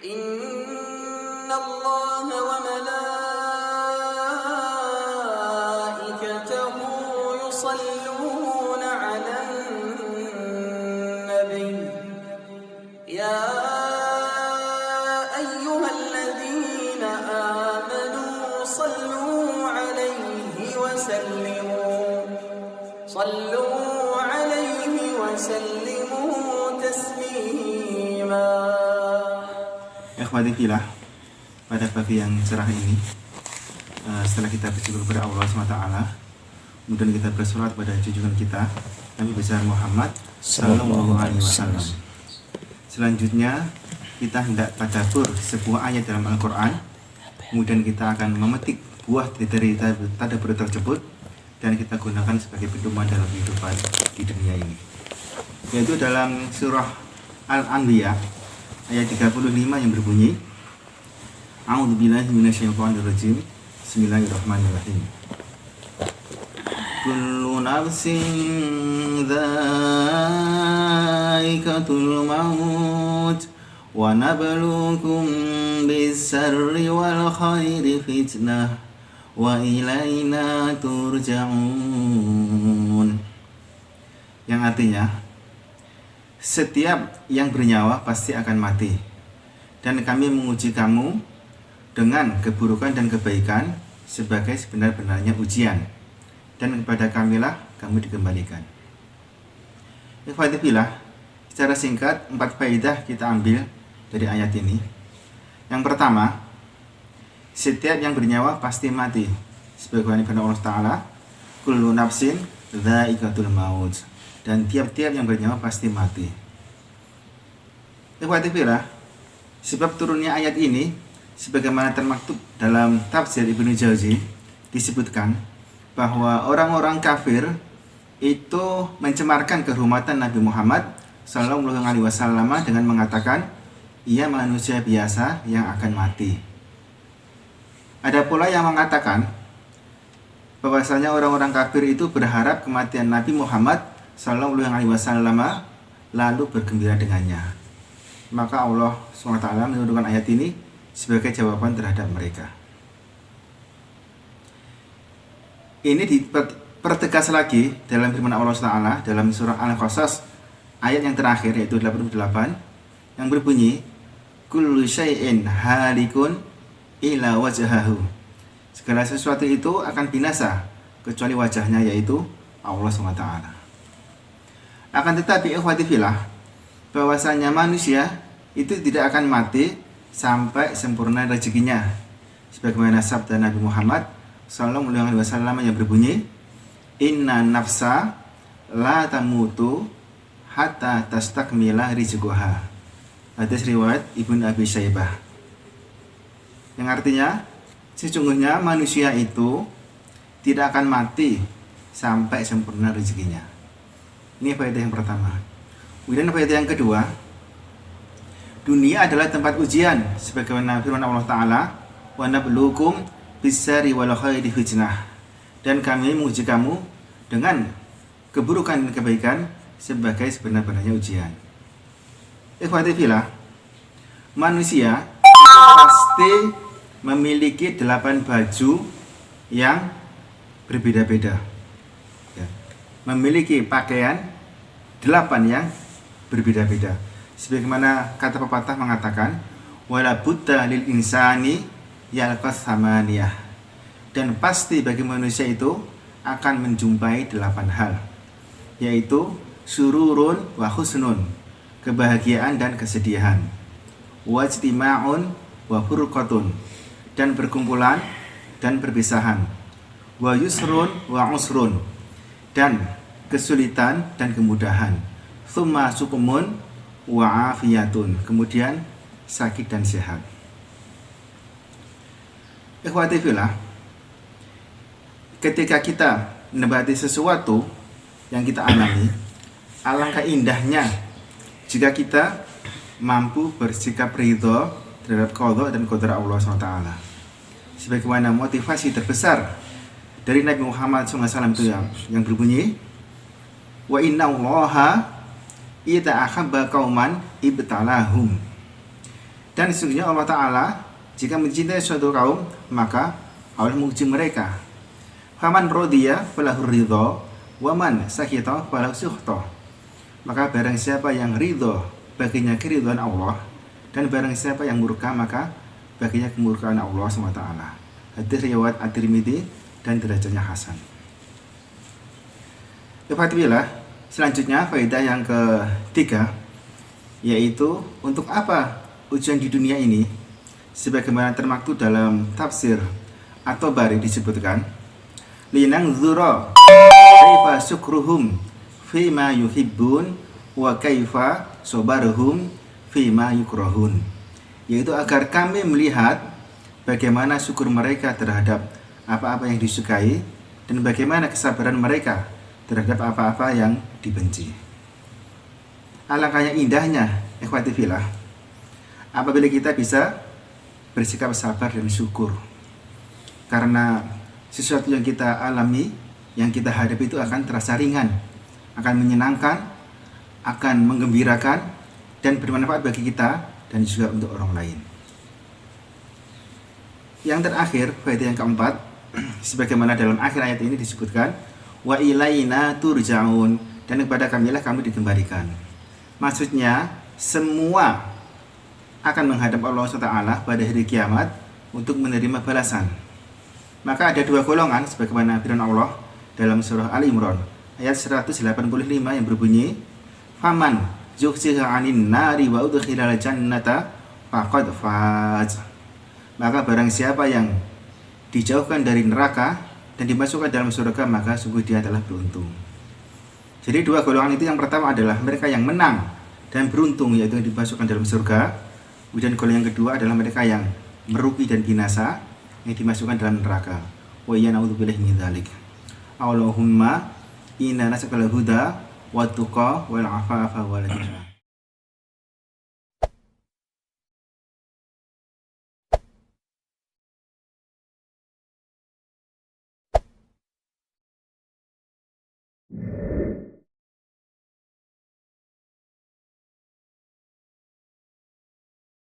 Inna Allah wa malaikatahu yusalluna 'alan nabi ya ayyuhalladzina amanu sallu 'alaihi wa sallimu taslima. Ikhwati fillah, pada pagi yang cerah ini, setelah kita bersyukur kepada Allah SWT, kemudian kita bersolat pada junjungan kita Nabi besar Muhammad Sallallahu Alaihi Wasallam. Selanjutnya kita hendak tadabbur sebuah ayat dalam Al-Quran. Kemudian kita akan memetik buah dari tadabbur tersebut dan kita gunakan sebagai pedoman dalam kehidupan di dunia ini, yaitu dalam surah Al-Anbiya ayat 35 yang berbunyi, A'udzubillahi minasyaitonirrajim. Bismillahirrahmanirrahim. Kullu nafsin dha'iqatul maut wa nabluukum bis-sarri wal khairi fitnah wa ilaina turja'un. Yang artinya, setiap yang bernyawa pasti akan mati, dan kami menguji kamu dengan keburukan dan kebaikan sebagai sebenar-benarnya ujian, dan kepada kamilah kamu dikembalikan. Ikhwati fillah, secara singkat 4 faedah kita ambil dari ayat ini. Yang pertama, setiap yang bernyawa pasti mati, sebagaimana firman Allah Ta'ala, kullu nafsin dha'iqatul maut, dan tiap-tiap yang bernyawa pasti mati. Ikhwati fillah, sebab turunnya ayat ini sebagaimana termaktub dalam tafsir Ibnu Jauzi, disebutkan bahwa orang-orang kafir itu mencemarkan kehormatan Nabi Muhammad Sallallahu Alaihi Wasallam dengan mengatakan ia manusia biasa yang akan mati. Ada pula yang mengatakan bahwasanya orang-orang kafir itu berharap kematian Nabi Muhammad Sallallahu Alaihi Wasallam lalu bergembira dengannya. Maka Allah SWT menurunkan ayat ini sebagai jawaban terhadap mereka. Ini dipertegas lagi dalam firman Allah SWT dalam surah Al-Qasas ayat yang terakhir, yaitu 88, yang berbunyi, kullu syai'in halikun ila wajhahu. Segala sesuatu itu akan binasa kecuali wajahnya, yaitu Allah SWT. Akan tetapi ikhwati fillah, bahwasanya manusia itu tidak akan mati sampai sempurna rezekinya, sebagaimana sabda Nabi Muhammad Sallallahu Alaihi Wasallam yang berbunyi, inna nafsa la tamutu hatta tastakmila rizquha. Hadis riwayat Ibnu Abi Syaibah, yang artinya sesungguhnya manusia itu tidak akan mati sampai sempurna rezekinya. Ini faedah yang pertama. Kemudian faedah yang kedua, dunia adalah tempat ujian, sebagaimana firman Allah Ta'ala, wa nabluukum bis-sarri wal khairi fitnah, dan kami menguji kamu dengan keburukan dan kebaikan sebagai sebenar-benarnya ujian. Ikhwati fillah, manusia pasti memiliki 8 baju yang berbeda-beda, ya. Memiliki pakaian 8 yang berbeda-beda. Sebagaimana kata pepatah mengatakan, wala budda lil insani yalqas samaniyah, dan pasti bagi manusia itu akan menjumpai 8 hal, yaitu sururun wa husnun, kebahagiaan dan kesedihan, wajtima'un wa furqatun, dan perkumpulan dan perpisahan, wa yusrun wa usrun, dan kesulitan dan kemudahan, thumma sukumun wa afiyatun, kemudian sakit dan sehat. Ikhwati fillah, ketika kita mendapati sesuatu yang kita alami, alangkah indahnya jika kita mampu bersikap ridho terhadap qadha dan qadar Allah SWT. Sebagaimana motivasi terbesar dari Nabi Muhammad SAW itu yang berbunyi, wa inna allaha idza ahabba qauman ibtalahum, Dan sesungguhnya Allah Ta'ala jika mencintai suatu kaum, maka Allah menguji mereka. Faman rodiya falahu ridho, waman sakhita falahu sukhto. Maka barang siapa yang ridho, baginya keridhaan Allah, dan barang siapa yang murka, maka baginya kemurkaan Allah SWT. Hadis riwayat At-Tirmidzi dan derajatnya hasan. Kefatilah, selanjutnya faedah yang ketiga, yaitu untuk apa ujian di dunia ini? Sebagaimana termaktub dalam tafsir atau bari disebutkan, linang zura kaifa syukruhum fima yuhibbun wa kaifa sabaruhum fima yukrahun, yaitu agar kami melihat bagaimana syukur mereka terhadap apa-apa yang disukai dan bagaimana kesabaran mereka terhadap apa-apa yang dibenci. Alangkah indahnya ikhwati fillah apabila kita bisa bersikap sabar dan syukur, karena sesuatu yang kita alami, yang kita hadapi itu akan terasa ringan, akan menyenangkan, akan menggembirakan, dan bermanfaat bagi kita dan juga untuk orang lain. Yang terakhir, faedah yang keempat, sebagaimana dalam akhir ayat ini disebutkan, wa ilaina turja'un, dan kepada kamilah kamu dikembalikan. Maksudnya semua akan menghadap Allah SWT pada hari kiamat untuk menerima balasan. Maka ada dua golongan sebagaimana firman Allah dalam surah Al-Imran ayat 185 yang berbunyi, faman zuhziha 'anin nari wa udkhilal jannata faqad faz. Maka barang siapa yang dijauhkan dari neraka dan dimasukkan dalam surga, maka sungguh dia telah beruntung. Jadi dua golongan itu, yang pertama adalah mereka yang menang dan beruntung, yaitu dimasukkan dalam surga. Kemudian golongan yang kedua adalah mereka yang merugi dan binasa, yang dimasukkan dalam neraka. Wa ya na'udzubillahi min dzalik. Allahumma inna nas'aluka al-huda wa tuqa wal afafa wal ghina.